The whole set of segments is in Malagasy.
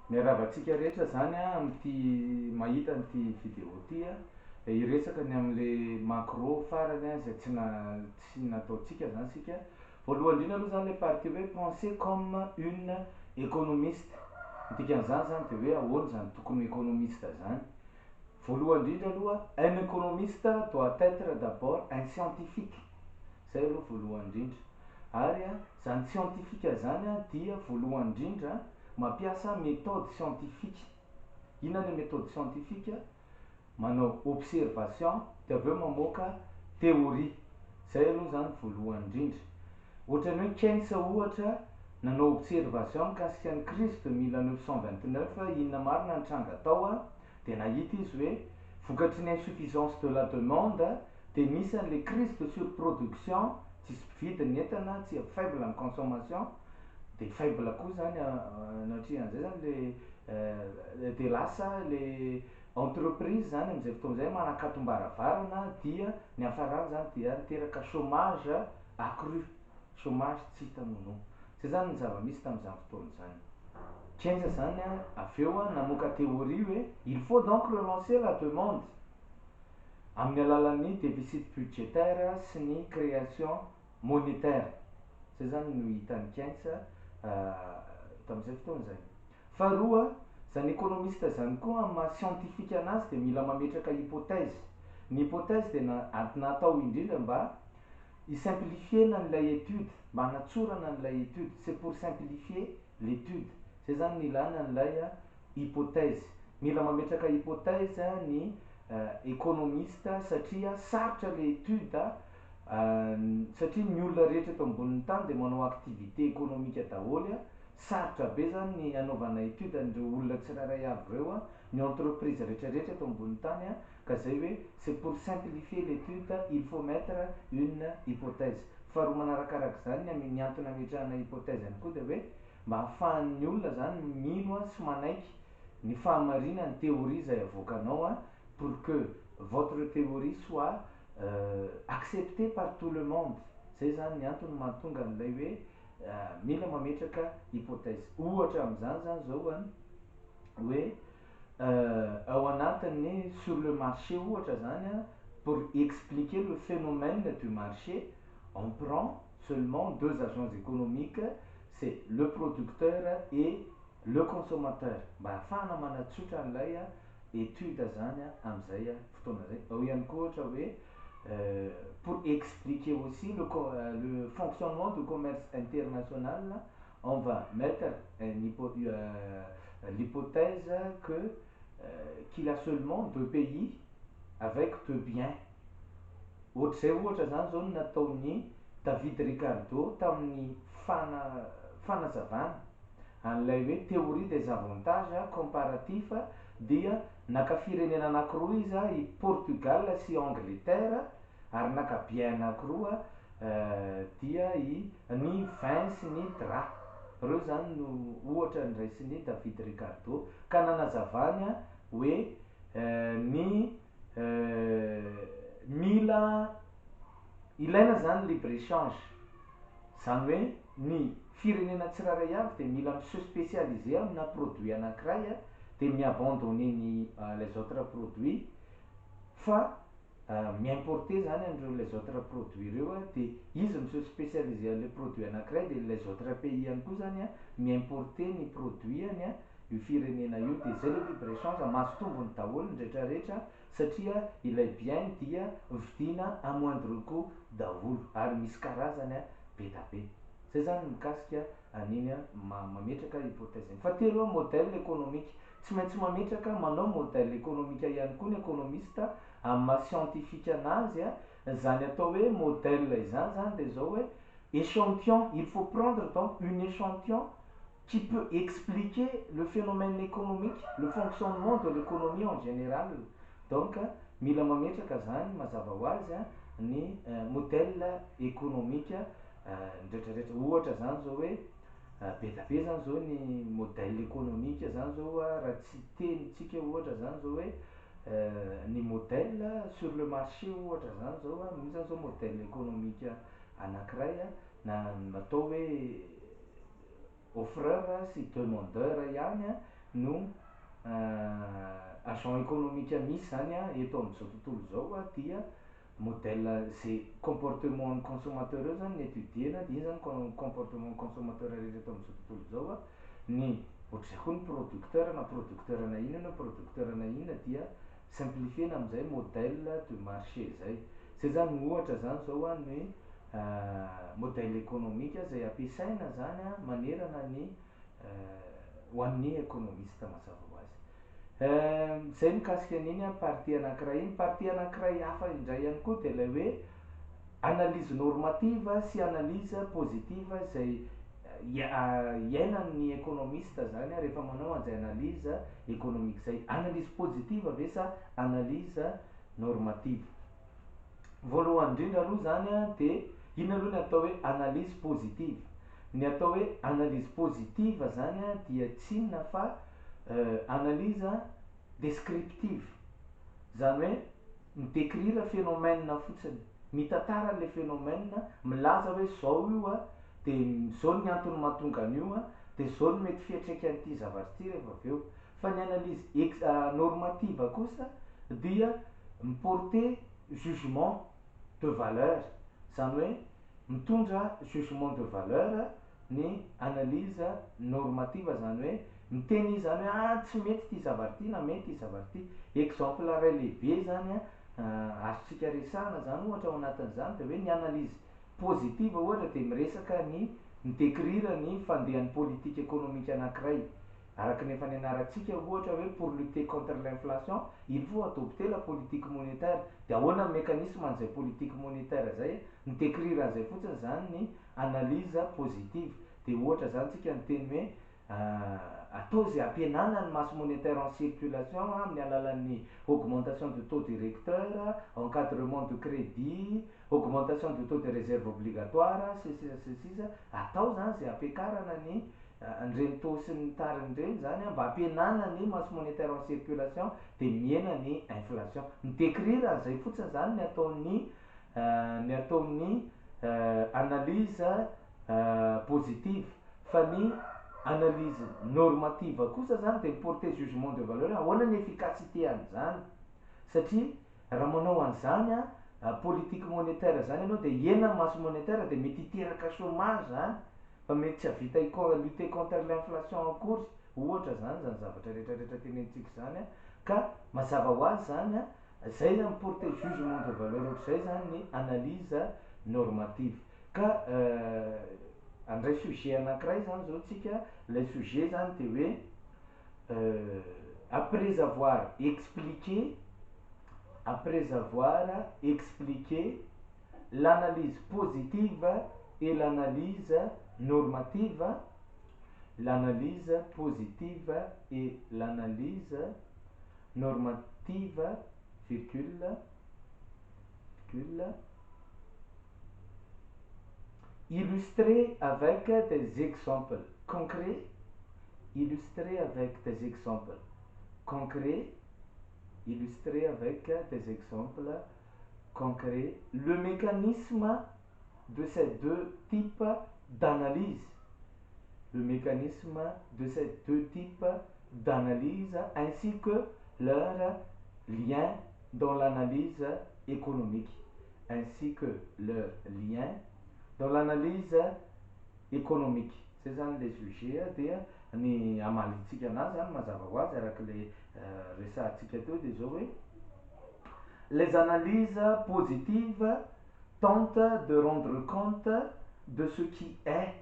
Miaravatsika rehetra zany am'ty mahita an'ity vidéo ty iresaka ny am'le macro farany zay tsy nataontsika zany sika. Voalohany indrindra aloha zany le partie hoe penser comme une économiste, ny dikan'izany zany de hoe ahoana zany tokony économiste zany. Voalohany indrindra aloha un économiste doit être d'abord un scientifique, zay aloha voalohany indrindra. Ary zany scientifique zany dia voalohany indrindra mampiasa méthode scientifique. Inona le méthode scientifique? Manao observation de aveo mamoaka théorie. Zay aloha zany voalohany indrindra. Ohatran'ny hoe Keynes ohatra nanao observation mikasika ny crise de 1929, inona marina nitranga tao de nahita izy hoe vokatry ny insuffisance de la demande de misy an'le crise de surproduction, tsisy mpividy ny entana, tsy faible ny consommation, de faible koa zany natria an'izay zany le de lasa le entreprise zany am'izay fotoan'izay manakatom-baravarana dia ny hafarany zany dia niteraka chômage accru, chômage tsy hita mono. Zay zany ny zava-misy tamin'izany fotoana zany. Keynes zany aveo namoaka théorie hoe il faut donc relancer la demande amin'ny alalan'ny déficit budgétaire sy ny création monétaire. Zay zany no hitan'ny Keynes tamin'izay fotoana zay. Faharoa, zany économiste zany koa amin'ny maha scientifique anazy de mila mametraka hypothèse. Ny hypothèse de natao indrindra mba hisimplifiena n'ilay étude, mba hanatsorana n'ilay étude, c'est pour simplifier l'étude. Zay zany ny ilana n'ilay hypothèse. Mila mametraka hypothèse ny économiste satria sarotra le étude satria ny olona rehetra eto ambonin'ny tany de manao activité économique daholo, sarotra be zany ny anaovana étude an'ireo olona tsirairay avy ireo, ny entreprise rehetrarehetra eto ambonin'ny tany ka zay hoe c'est pour simplifier l'étude il faut mettre une hypothèse. Faharoa manarakaraka zany ny antony ametrahana hypothèse ihany koa de hoe mba ahafahan'ny olona zany mino sy manaiky ny fahamarinana ny théorie zay avoakanao pour que votre théorie soit acceptée par tout le monde. Zay zany ny antony mahatonga an'ilay hoe mila mametraka hypothèse. Ohatra amin'izany zany zao hoe ao anatiny sur le marché ohatra zany pour expliquer le phénomène du marché, on prend seulement deux agents économiques, c'est le producteur et le consommateur. Mba ahafahana manatsotra an'ilay étude zany am'izay fotoana zay. Ao ihany koa ohatra hoe pour expliquer aussi le fonctionnement du commerce international, on va mettre l'hypothèse que qu'il y a seulement deux pays avec deux biens. Ohatr'izay ohatra zany zao nataon'ny David Ricardo tamin'ny fanazavana an'ilay hoe théorie des avantages comparatifs, dia naka firenena anankiroa izy, i Portugal sy Angleterre, ary naka bien anankiroa dia ny vin sy ny drap. Reo zany no ohatra nyraisin'ny David Ricardo ka nanazavany hoe ny mila ilaina zany libre échange, zany hoe ny firenena tsirairay avy de mila se spécialiser amina produit anankiray de mi-abandonner les autres produits, fa mi-importer zany an'ireo les autres produits ireo de izy mi se spécialiser am'le produit anankiray de les autres pays ihany koa zany mi-importer ny produit-any io firenena io, de zay le libre échange mahazo tombony daholo ny rehetrarehetra satria ilay bien dia vidiana à moindre coût daholo ary misy karazany be da be. Zay zany mikasika an'iny mametraka hypothèse. Fahatelo, modèle économique. Tsy maintsy mametraka manao modèle économique ihany koa ny économiste amin'ny maha scientifique anazy, zany atao hoe modèle izany zany de zao hoe échantillon, il faut prendre donc une échantillon qui peut expliquer le phénomène économique, le fonctionnement de l'économie en général. Donc mila mametraka zany mazava ho azy ny modèle économique ndraitrarehetra. Ohatra zany zao hoe be da be zany zao ny modèle économique zany zao raha tsy tenitsika ohatra zany zao hoe ny modèle sur le marché ohatra zany zao misy zany zao modèle économique anankiray natao hoe offreur sy demandeur ihany no agent économique misy zany eto amin'izao tontolo zao dia modèle zay comportement consommateur eo zany ny étudiena, de iny zany comportement consommateur rehetra eto amin'izao tontolo zao ny ohatrizay koa ny producteur na producteur na inona producteur na inona dia simplifiena amizay modèle de marché zay. Zay zany ohatra zany zao ny modèle économique zay ampiasaina zany manerana ny ho an'ny économiste mazava ho azy. Zay mikasika an'iny partie anankiray iny. Partie anankiray hafa indray ihany koa de ilay hoe analyse normative sy analyse positive zay iainan'ny économiste zany rehefa manao an'izay analyse économique zay. Analyse positive ve sa analyse normative. Voalohany indrindra aloha zany de iny aloha ny atao hoe analyse positive. Ny atao hoe analyse positive zany dia tsy inona fa analyse descriptive, zany hoe midécrire phénomène fotsiny, mitantara le phénomène, milaza hoe zao io de zao ny antony mahatonga an'io de zao ny mety fiantraikan'ity zavatra ity rehefa avy eo. Fa ny analyse normative kosa dia miporter jugement de valeur, zany hoe mitondra jugement de valeur ny analyse normative, zany hoe miteny zany hoe tsy mety ty zavatra ty na mety ty zavatra ty. Exemple ray lehibe zany azontsika resahana zany ohatra ao anatin'izany de hoe ny analyse positive ohatra de miresaka ny midécrire ny fandehan'ny politique économique anankiray. Araka ny efa nianarantsika ohatra hoe pour lutter contre l'inflation il faut adopter la politique monétaire. De ahoana mécanisme an'izay politique monétaire zay, midécrire an'izay fotsiny zany ny analyse positive. De ohatra zany tsika miteny hoe atao zay ampihenana ny masse monétaire en circulation amin'ny alalan'ny augmentation de taux directeur, encadrement de crédit, augmentation de taux de réserve obligatoire, sisa atao zany zay ampiakarana ny nireny taux sy ny tariny reny zany mba ampihenana ny masse monétaire en circulation de miena ny inflation. Midécrire an'izay fotsiny zany ny ataon'ny analyse positive. Fa ny analyse normative kosa zany de miporter jugement de valeur, ahoana ny efficacité an'izany, satria raha manao an'izany politique monétaire zany ianao de iena masse monétaire de mety hiteraka chômage zany, fa mety tsy havita lutter contre l'inflation en course, ohatra zany zavatra rehetrarehetra tenenitsika zany ka mazava ho azy zany zay miporter jugement de valeur ohatr'izay zany ny analyse normative. Ka andray sujet anankiray zany zao tsika, le sujet zany de hoe après avoir expliqué l'analyse positive et l'analyse normative, l'analyse positive et l'analyse normative, virgule, illustrer avec des exemples concrets, illustrer avec des exemples concrets, illustrer avec des exemples concrets le mécanisme de ces deux types d'analyse, le mécanisme de ces deux types d'analyse ainsi que leur lien dans l'analyse économique, ainsi que leur lien dans l'analyse économique. C'est ça les sujets dia ny amalintsika anazy zany mazava ho azy araka le resahantsika teo de zao hoe les analyses positives tentent de rendre compte de ce qui est,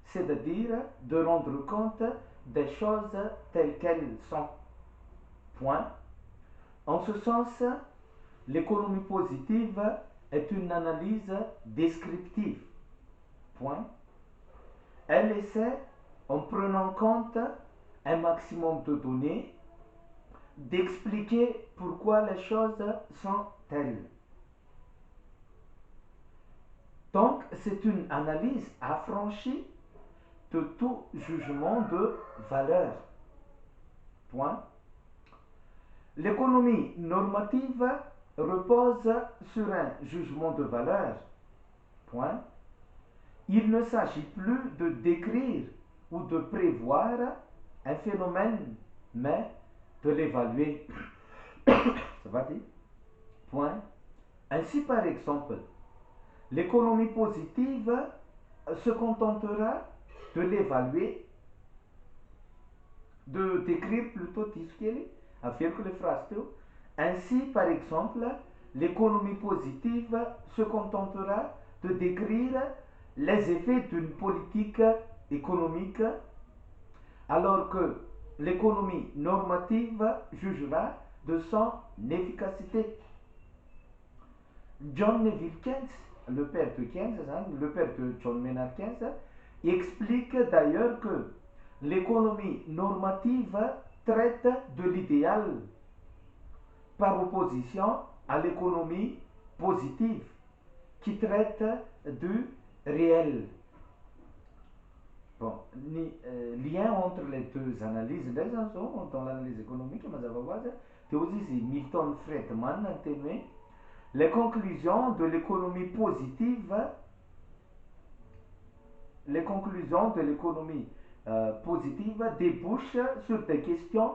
c'est-à-dire de rendre compte des choses telles qu'elles sont. Point. En ce sens, l'économie positive est une analyse descriptive. Point. Elle essaie, en prenant compte un maximum de données, d'expliquer pourquoi les choses sont telles. Donc, c'est une analyse affranchie de tout jugement de valeur. Point. L'économie normative repose sur un jugement de valeur. Point. Il ne s'agit plus de décrire ou de prévoir, un phénomène, mais de l'évaluer. Ça va dire? Point. Ainsi, par exemple, l'économie positive se contentera de l'évaluer, de décrire plutôt ce qu'elle est, à faire que les phrases. Ainsi, par exemple, l'économie positive se contentera de décrire les effets d'une politique économique, alors que l'économie normative jugera de son efficacité. John Neville Keynes, le père de Keynes, le père de John Maynard Keynes, explique d'ailleurs que l'économie normative traite de l'idéal par opposition à l'économie positive qui traite du réel. Bon, lien entre les deux analyses dans l'analyse économique, c'est aussi Milton Friedman les conclusions de l'économie positive, positive débouchent sur des questions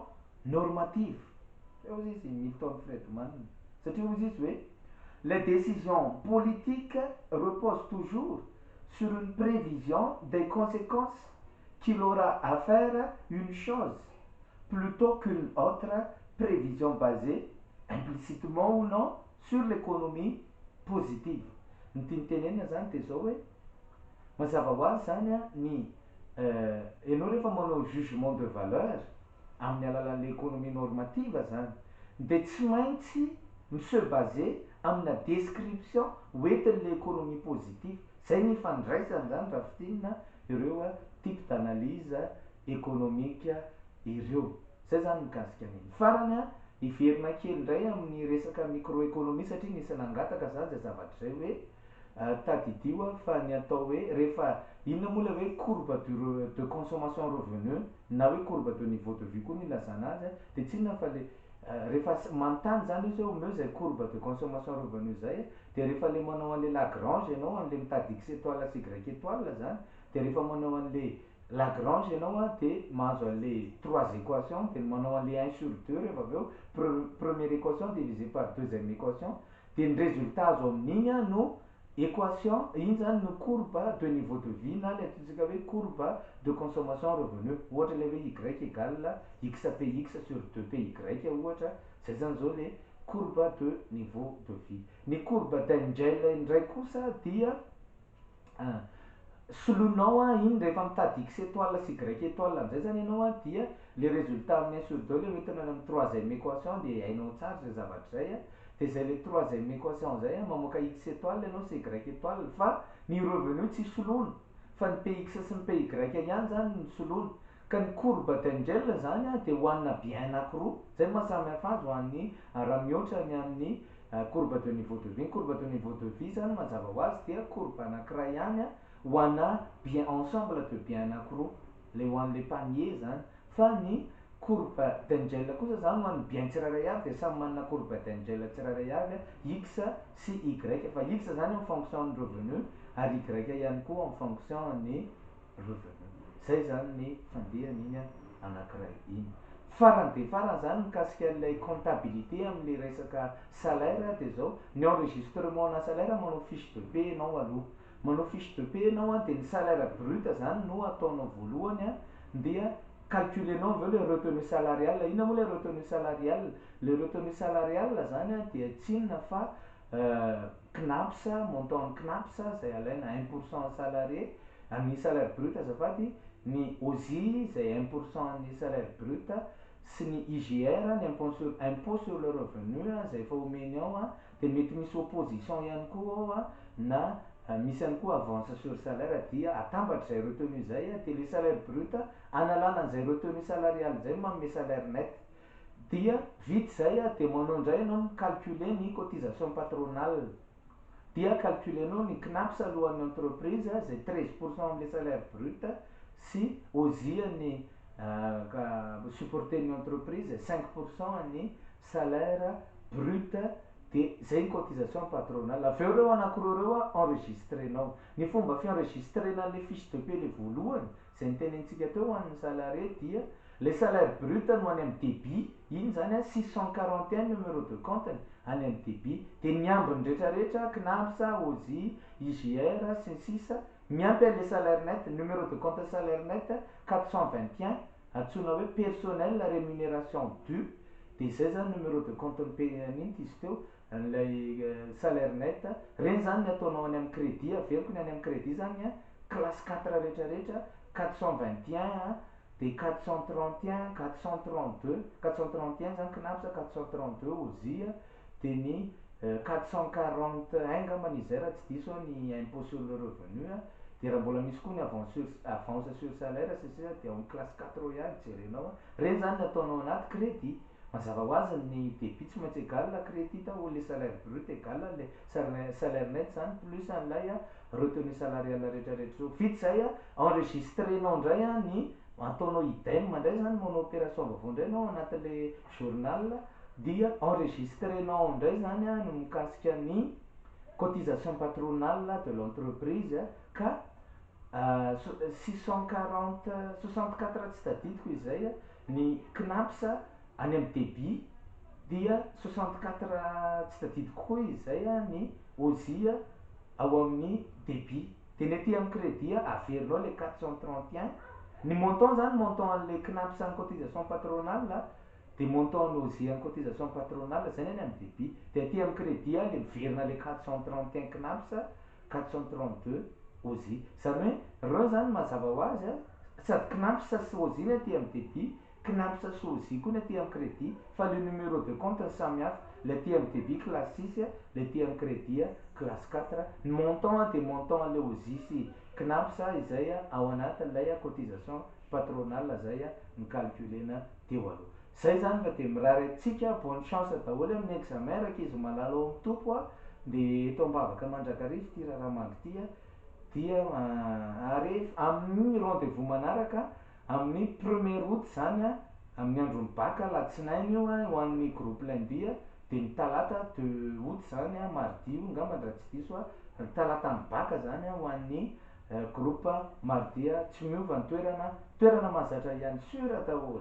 normatives. C'est aussi Milton Friedman. C'est aussi oui. Les décisions politiques reposent toujours sur une prévision des conséquences qu'il aura à faire une chose, plutôt qu'une autre prévision basée, implicitement ou non, sur l'économie positive. Nous avons mas zava-hoazy zany a ny ianao rehefa manao jugement de valeur amin'ny alalan'le économie normative zany dia tsy maintsy se baser amina description hoentin'le économie positive. Zay ny ifandraisany zany raha fitinina ireo type d'analyse économique ireo. Zay zany mikasika an'iny. Farany a iverina kely indray amin'ny resaka microéconomie satria nisy nangataka zany zay zavatra zay hoe tadidio fa ny atao hoe rehefa inona moa le hoe courbe de consommation revenu na hoe courbe de niveau de vie koa ny ilazana azy dia tsy inona fa le rehefa manontany zany izy hoe omeo zay courbe de consommation revenu zay dia rehefa le manao an'le Lagrange ianao an'le mitady x étoile sy y étoile zany dia rehefa manao an'le Lagrange ianao dia mahazo an'le 3 équation dia manao an'le 1 sur 2 rehefa avy eo première équation divisé par deuxième équation dia ny résultat azo amin'igny no équation, iny zany no courbe de niveau de vie na le ataontsika hoe courbe de consommation revenu. Ohatra le hoe y égale xpx sur 2py ohatra, zay zany zao le courbe de niveau de vie. Ny courbe d'Engel indray kosa dia soloinao iny rehefa mitady x étoile sy y étoile amizay zany ianao dia le résultat amin'ny 1 sur 2 le hoentina amin'ny troisième équation dia hainao tsara zay zavatra zay dia zay le troisième équation zay mamoaka x étoile ianao sy y étoile fa ny revenu tsy soloina fa ny px sy ny py ihany zany ny soloina ka ny courbe d'Engel zany dia hoanina bien anankiroa zay mahasamy hafa azy hoan'ny raha mihoatra ny amin'ny courbe de niveau de vie. Ny courbe de niveau de vie zany mazava ho azy dia courbe anankiray ihany hoana bien ensemble de bien anankiroa le hoan'le panier zany fa ny courbe d'Engel kosa zany hoan'ny bien tsirairay avy dia samy manana courbe d'Engel tsirairay avy x sy y fa x zany en fonction ny revenu ary y ihany koa en fonction ny revenu. Zay zany ny fandehan'iny anankiray iny. Farany dia farany zany mikasika an'ilay comptabilité amin'le resaka salaire dia zao ny enregistrement na salaire manao fiche de paie ianao aloha. Manao fiche de paie ianao dia ny salaire brut zany no ataonao voalohany dia calculenao aveo le retenu salarial. Inona moa le retenu salarial? Le retenu salarial zany dia tsy inona fa CNAPS, montant CNAPS zay alaina 1% salarié amin'ny salaire brut azafady, ny OSI zay 1% ny salaire brut sy ny IGR ny impôt sur le revenu zay efa omeny ao dia mety misy opposition ihany koa ao na misy ihany koa avance sur salaire dia atambatra zay retenu zay dia le salaire brut analana an'izay retenu salarial zay manome salaire net dia vita zay dia manao indray ianao micalculer ny cotisation patronale dia calculenao ny CNAPS alohan'ny entreprise zay 13% amin'le salaire brut sy OSI ny supporter ny entreprise 5% ny salaire brut de zay ny cotisation patronale. Avy eo reo anankiroa reo a enregistrenao. Ny fomba fienregistrena le fiche de paie le voalohany zay nitenentsika teo ho an'ny salarié dia le salaire brut no any amin'ny débit, iny zany a 641 numéro de compte any amin'ny débit, de ny ambiny rehetrarehetra CNAMS, OSI, IGR sy ny sisa miampy le salaire net, numéro de compte salaire net 421 antsoina hoe personnel rémunération due, de zay zany numéro de compte npean'iny izy teo an'ilay salaire net. Reny zany ny ataonao any amin'ny crédit, averiko ny any amin'ny crédit zany a classe 4 rehetrarehetra 421 de 431 432 431 zany CNAMS, 432 OSI de ny 440 ngamba izy raha tsy diso ny impôt sur le revenu de raha mbola misy koa ny avance sur salaire sisa de amin'ny classe 4 ihany jerenao. Reny zany nataonao anaty crédit. Mazava ho azy ny débit tsy maintsy égal la crédit ou le salaire brut égal le salaire net zany plus an'ilay retenu salarial rehetrarehetra. Vita zay enregistrenao ndray ny ataonao idem ndray zany manao opération vaovao ndray anao anatin'le journal dia enregistrenao ndray zany no mikasika ny cotisation patronale de l'entreprise ka 64 tsy tadidiko izay ny CNAMS any amin'ny débit dia 64 tsy tadidiko koa izay ny OSI ao amin'ny débit, de ny aty amin'ny crédit averinao le 431 ny montant zany montant an'le CNAMS ny cotisation patronale de montant ny OSI ny cotisation patronale zay ny amin'ny débit, de aty amin'ny crédit le miverina le 431 CNAMS 432 OSI. Zany hoe reo zany mazava ho azy sady CNAMS sy OSI ny aty amin'ny débit, CNAMS sy OSI koa ny aty amin'ny crédit, fa le numéro de compte ny samy hafa, le aty amin'ny débit classe 6, le aty amin'ny crédit classe 4. Ny montant de montant le OSI sy CNAMS izay ao anatin'ilay cotisation patronale zay no calculena teo aloha. Zay zany fa de mirary atsika bonne chance daholo amin'ny examen raky izy malala ao amin'ny tompo de eto ambavaka Mandrakarivo ty Raramangy ty dia ary amin'ny rendez-vous manaraka amin'ny 1er août zany amin'ny andron'ny baka latsinainy io ho an'ny groupe lundi de ny talata 2 août zany mardi io ngamba raha tsy diso talata ny baka zany ho an'ny groupe mardi tsy miova ny toerana mahazatra ihany sura daholo.